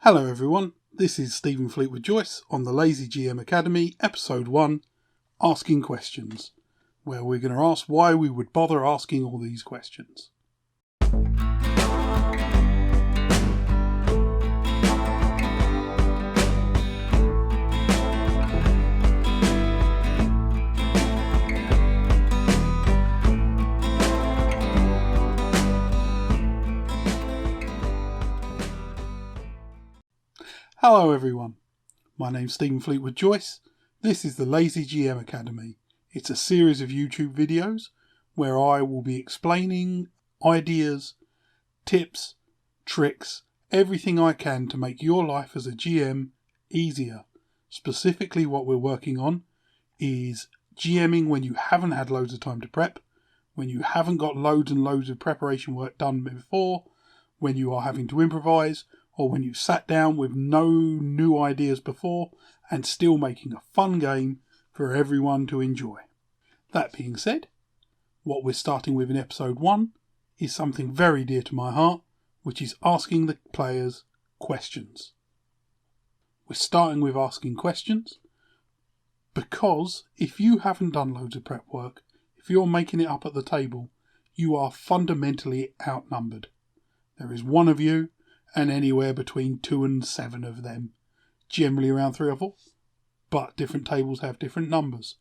Hello everyone, this is Stephen Fleetwood Joyce on the Lazy GM Academy, Episode 1, Asking Questions, where we're going to ask why we would bother asking all these questions. Hello everyone, my name's Stephen Fleetwood Joyce. This is the Lazy GM Academy. It's a series of YouTube videos where I will be explaining ideas, tips, tricks, everything I can to make your life as a GM easier. Specifically what we're working on is GMing when you haven't had loads of time to prep, when you haven't got loads and loads of preparation work done before, when you are having to improvise, or when you sat down with no new ideas before and still making a fun game for everyone to enjoy. That being said, what we're starting with in episode 1 is something very dear to my heart, which is asking the players questions. We're starting with asking questions because if you haven't done loads of prep work, if you're making it up at the table, you are fundamentally outnumbered. There is one of you and anywhere between 2 and 7 of them, generally around 3 or 4, but different tables have different numbers.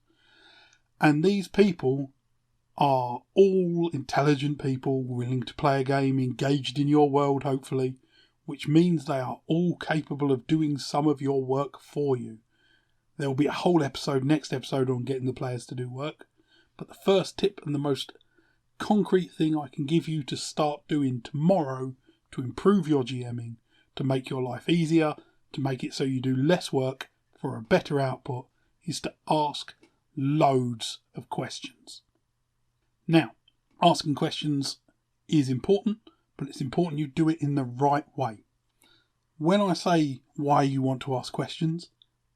And these people are all intelligent people, willing to play a game, engaged in your world hopefully, which means they are all capable of doing some of your work for you. There will be a whole next episode on getting the players to do work, but the first tip and the most concrete thing I can give you to start doing tomorrow to improve your GMing, to make your life easier, to make it so you do less work for a better output, is to ask loads of questions. Now, asking questions is important, but it's important you do it in the right way. When I say why you want to ask questions,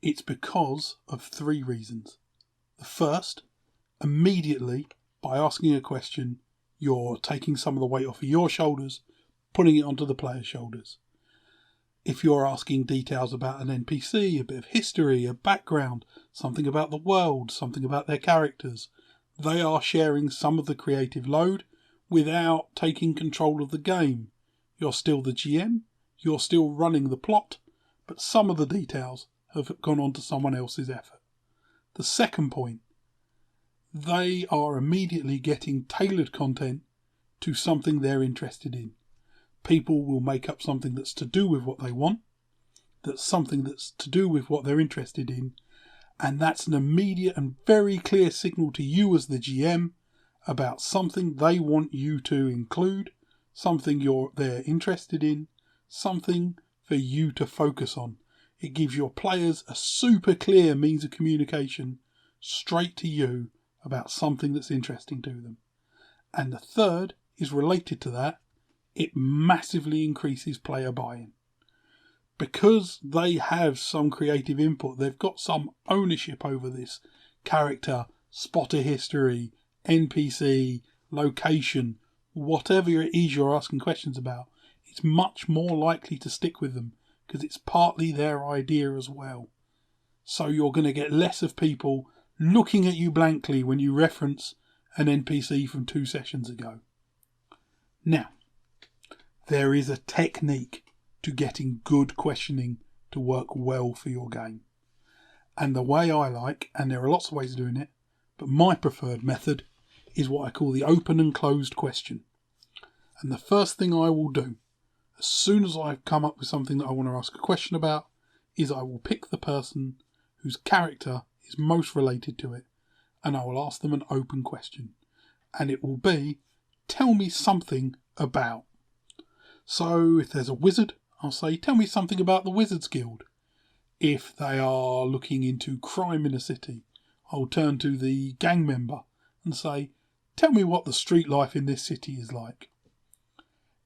it's because of 3 reasons. The first, immediately, by asking a question, you're taking some of the weight off of your shoulders, putting it onto the player's shoulders. If you're asking details about an NPC, a bit of history, a background, something about the world, something about their characters, they are sharing some of the creative load without taking control of the game. You're still the GM, you're still running the plot, but some of the details have gone on to someone else's effort. The second point, they are immediately getting tailored content to something they're interested in. People will make up something that's to do with what they want, that's something that's to do with what they're interested in, and that's an immediate and very clear signal to you as the GM about something they want you to include, something they're interested in, something for you to focus on. It gives your players a super clear means of communication straight to you about something that's interesting to them. And the third is related to that. It massively increases player buy-in. Because they have some creative input, they've got some ownership over this character, spot of history, NPC, location, whatever it is you're asking questions about, it's much more likely to stick with them because it's partly their idea as well. So you're going to get less of people looking at you blankly when you reference an NPC from 2 sessions ago. Now, there is a technique to getting good questioning to work well for your game. And the way I like, and there are lots of ways of doing it, but my preferred method is what I call the open and closed question. And the first thing I will do, as soon as I've come up with something that I want to ask a question about, is I will pick the person whose character is most related to it, and I will ask them an open question. And it will be, tell me something about. So if there's a wizard, I'll say, tell me something about the Wizards Guild. If they are looking into crime in a city, I'll turn to the gang member and say, tell me what the street life in this city is like.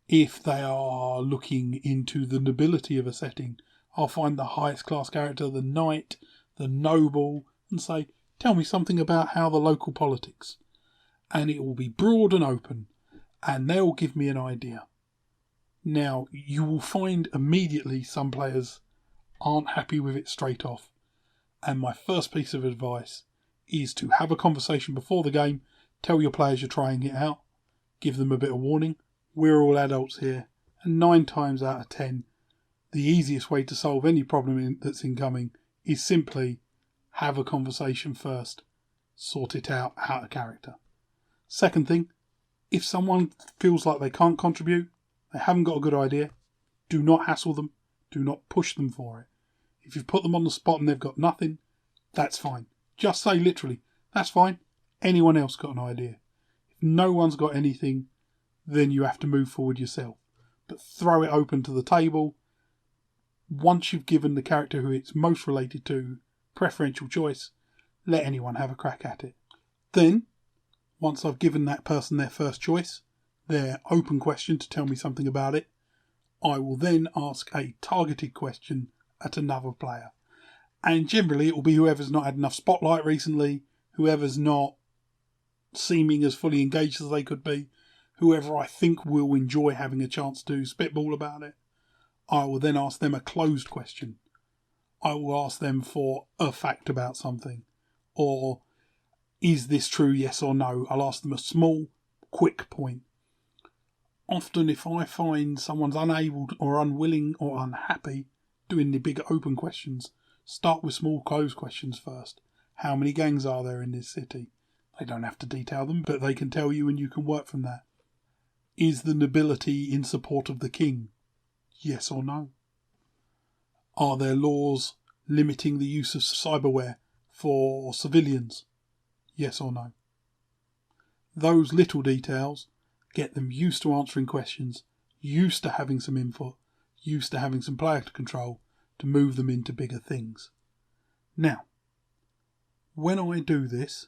If they are looking into the nobility of a setting, I'll find the highest class character, the knight, the noble, and say, tell me something about how the local politics. And it will be broad and open, and they'll give me an idea. Now, you will find immediately some players aren't happy with it straight off. And my first piece of advice is to have a conversation before the game, tell your players you're trying it out, give them a bit of warning. We're all adults here, and 9 times out of 10, the easiest way to solve any problem that's incoming is simply have a conversation first, sort it out of character. Second thing, if someone feels like they can't contribute, they haven't got a good idea, do not hassle them, do not push them for it. If you've put them on the spot and they've got nothing, that's fine. Just say literally, that's fine, anyone else got an idea. If no one's got anything, then you have to move forward yourself. But throw it open to the table. Once you've given the character who it's most related to preferential choice, let anyone have a crack at it. Then, once I've given that person their first choice, their open question to tell me something about it, I will then ask a targeted question at another player. And generally it will be whoever's not had enough spotlight recently, whoever's not seeming as fully engaged as they could be, whoever I think will enjoy having a chance to spitball about it. I will then ask them a closed question. I will ask them for a fact about something. Or, is this true, yes or no? I'll ask them a small, quick point. Often if I find someone's unable or unwilling or unhappy doing the big open questions, start with small closed questions first. How many gangs are there in this city? They don't have to detail them, but they can tell you and you can work from that. Is the nobility in support of the king? Yes or no? Are there laws limiting the use of cyberware for civilians? Yes or no? Those little details get them used to answering questions, used to having some input, used to having some player control to move them into bigger things. Now, when I do this,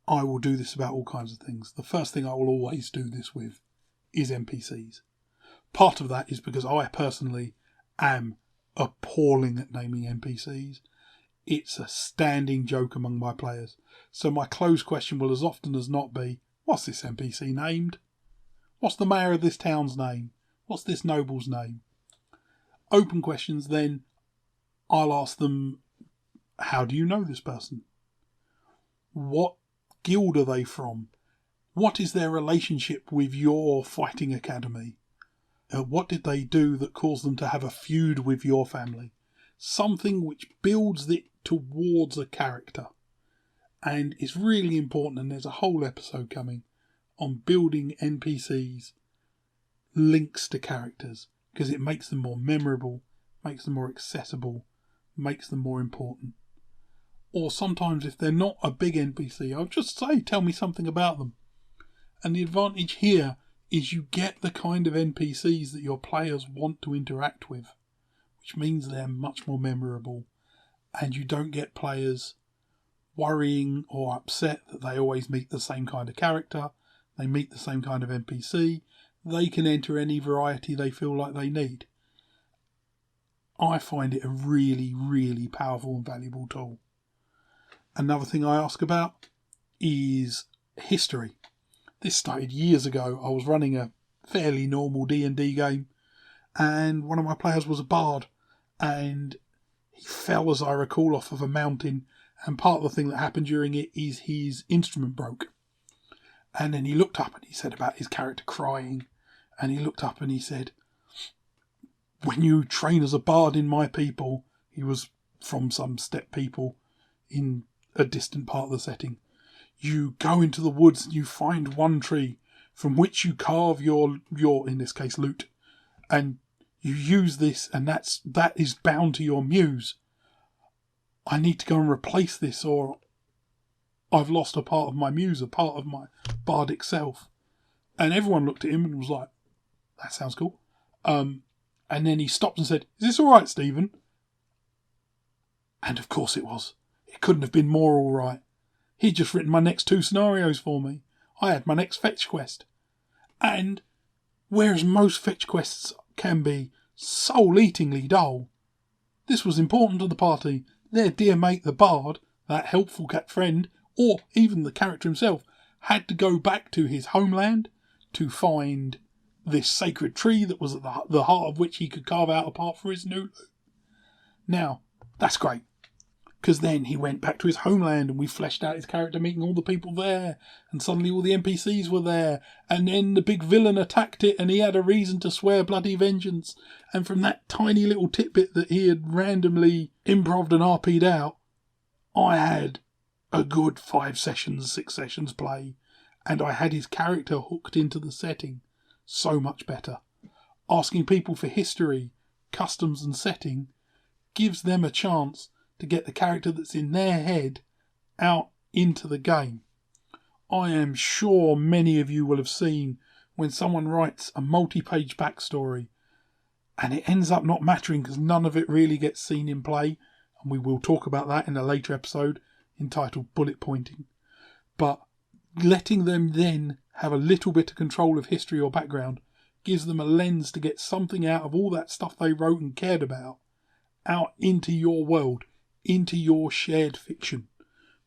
I will do this about all kinds of things. The first thing I will always do this with is NPCs. Part of that is because I personally am appalling at naming NPCs. It's a standing joke among my players. So my closed question will as often as not be, what's this NPC named? What's the mayor of this town's name? What's this noble's name? Open questions then, I'll ask them, how do you know this person? What guild are they from? What is their relationship with your fighting academy? What did they do that caused them to have a feud with your family? Something which builds it towards a character. And it's really important, and there's a whole episode coming on building NPCs links to characters, because it makes them more memorable, makes them more accessible, makes them more important. Or sometimes if they're not a big NPC, I'll just say, tell me something about them. And the advantage here is you get the kind of NPCs that your players want to interact with, which means they're much more memorable, and you don't get players worrying or upset that they always meet the same kind of character, they meet the same kind of NPC, they can enter any variety they feel like they need. I find it a really, really powerful and valuable tool. Another thing I ask about is history. This started years ago. I was running a fairly normal D&D game, and one of my players was a bard, and he fell, as I recall, off of a mountain, and part of the thing that happened during it is his instrument broke. And then he looked up and he said about his character crying, and he looked up and he said, when you train as a bard in my people, he was from some steppe people in a distant part of the setting, you go into the woods and you find one tree from which you carve your in this case loot, and you use this, and that is bound to your muse. I need to go and replace this, or I've lost a part of my muse, a part of my bardic self. And everyone looked at him and was like, that sounds cool. And then he stopped and said, is this all right, Stephen? And of course it was. It couldn't have been more all right. He'd just written my next 2 scenarios for me. I had my next fetch quest. And whereas most fetch quests can be soul-eatingly dull, this was important to the party. Their dear mate the bard, that helpful cat friend, or even the character himself, had to go back to his homeland to find this sacred tree that was at the heart of which he could carve out a path for his new loot. Now, that's great, because then he went back to his homeland and we fleshed out his character meeting all the people there, and suddenly all the NPCs were there, and then the big villain attacked it and he had a reason to swear bloody vengeance, and from that tiny little tidbit that he had randomly improv'd and RP'd out, I had a good 6 sessions play, and I had his character hooked into the setting so much better. Asking people for history, customs and setting gives them a chance to get the character that's in their head out into the game. I am sure many of you will have seen when someone writes a multi-page backstory and it ends up not mattering because none of it really gets seen in play, and we will talk about that in a later episode entitled Bullet Pointing. But letting them then have a little bit of control of history or background gives them a lens to get something out of all that stuff they wrote and cared about out into your world, into your shared fiction,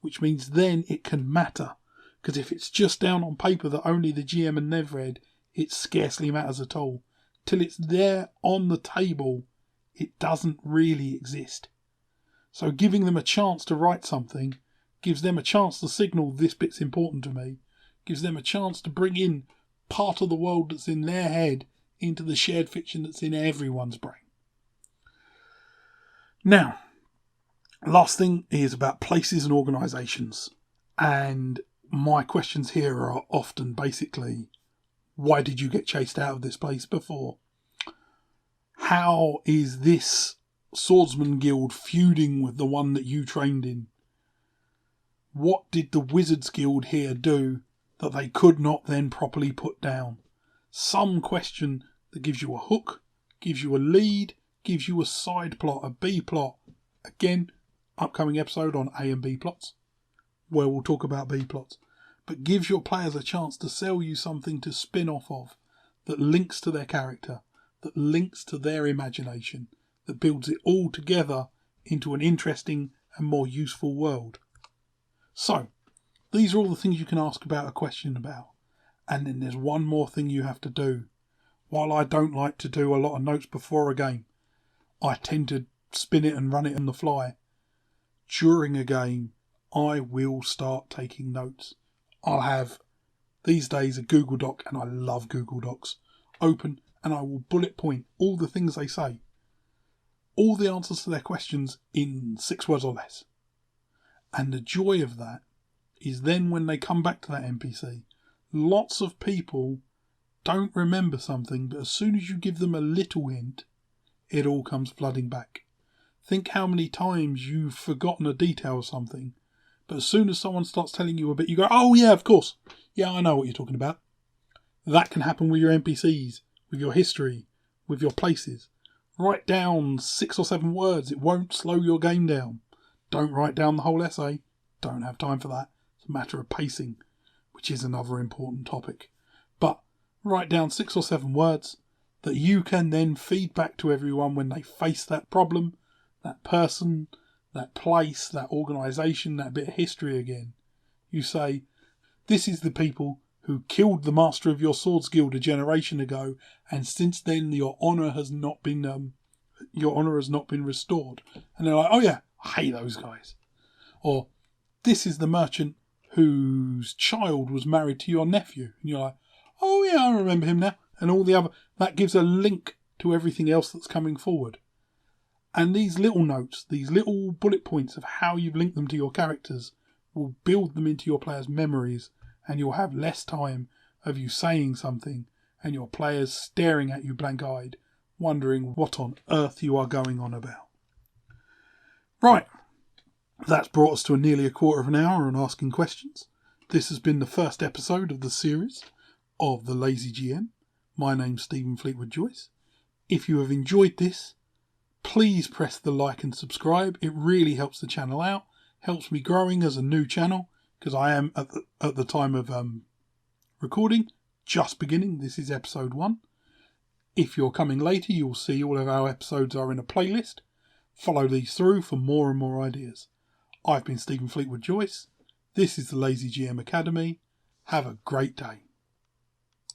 which means then it can matter, because if it's just down on paper that only the GM and Nev read, it scarcely matters at all. Till it's there on the table, it doesn't really exist. So giving them a chance to write something gives them a chance to signal this bit's important to me, gives them a chance to bring in part of the world that's in their head into the shared fiction that's in everyone's brain. Now, last thing is about places and organisations. And my questions here are often basically, why did you get chased out of this place before? How is this swordsman guild feuding with the one that you trained in? What did the Wizards Guild here do that they could not then properly put down? Some question that gives you a hook, gives you a lead, gives you a side plot, a B plot. Again, upcoming episode on A and B plots, where we'll talk about B plots. But gives your players a chance to sell you something to spin off of that links to their character, that links to their imagination, that builds it all together into an interesting and more useful world. So, these are all the things you can ask about a question about. And then there's one more thing you have to do. While I don't like to do a lot of notes before a game, I tend to spin it and run it on the fly. During a game, I will start taking notes. I'll have, these days, a Google Doc, and I love Google Docs, open, and I will bullet point all the things they say. All the answers to their questions in 6 words or less. And the joy of that is then when they come back to that NPC, lots of people don't remember something, but as soon as you give them a little hint, it all comes flooding back. Think how many times you've forgotten a detail of something, but as soon as someone starts telling you a bit, you go, oh yeah, of course. Yeah, I know what you're talking about. That can happen with your NPCs, with your history, with your places. Write down 6 or 7 words. It won't slow your game down. Don't write down the whole essay. Don't have time for that. It's a matter of pacing, which is another important topic. But write down 6 or 7 words that you can then feed back to everyone when they face that problem, that person, that place, that organisation, that bit of history again. You say, this is the people who killed the master of your swords guild a generation ago, and since then your honour has not been restored. And they're like, oh yeah, I hate those guys. Or, this is the merchant whose child was married to your nephew. And you're like, oh yeah, I remember him now. And all the other, that gives a link to everything else that's coming forward. And these little notes, these little bullet points of how you've linked them to your characters will build them into your players' memories, and you'll have less time of you saying something and your players staring at you blank-eyed, wondering what on earth you are going on about. Right, that's brought us to nearly a quarter of an hour on asking questions. This has been the first episode of the series of The Lazy GM. My name's Stephen Fleetwood Joyce. If you have enjoyed this, please press the like and subscribe. It really helps the channel out, helps me growing as a new channel, because I am, at the time of recording, just beginning. This is episode 1. If you're coming later, you'll see all of our episodes are in a playlist. Follow these through for more and more ideas. I've been Stephen Fleetwood Joyce. This is the Lazy GM Academy. Have a great day.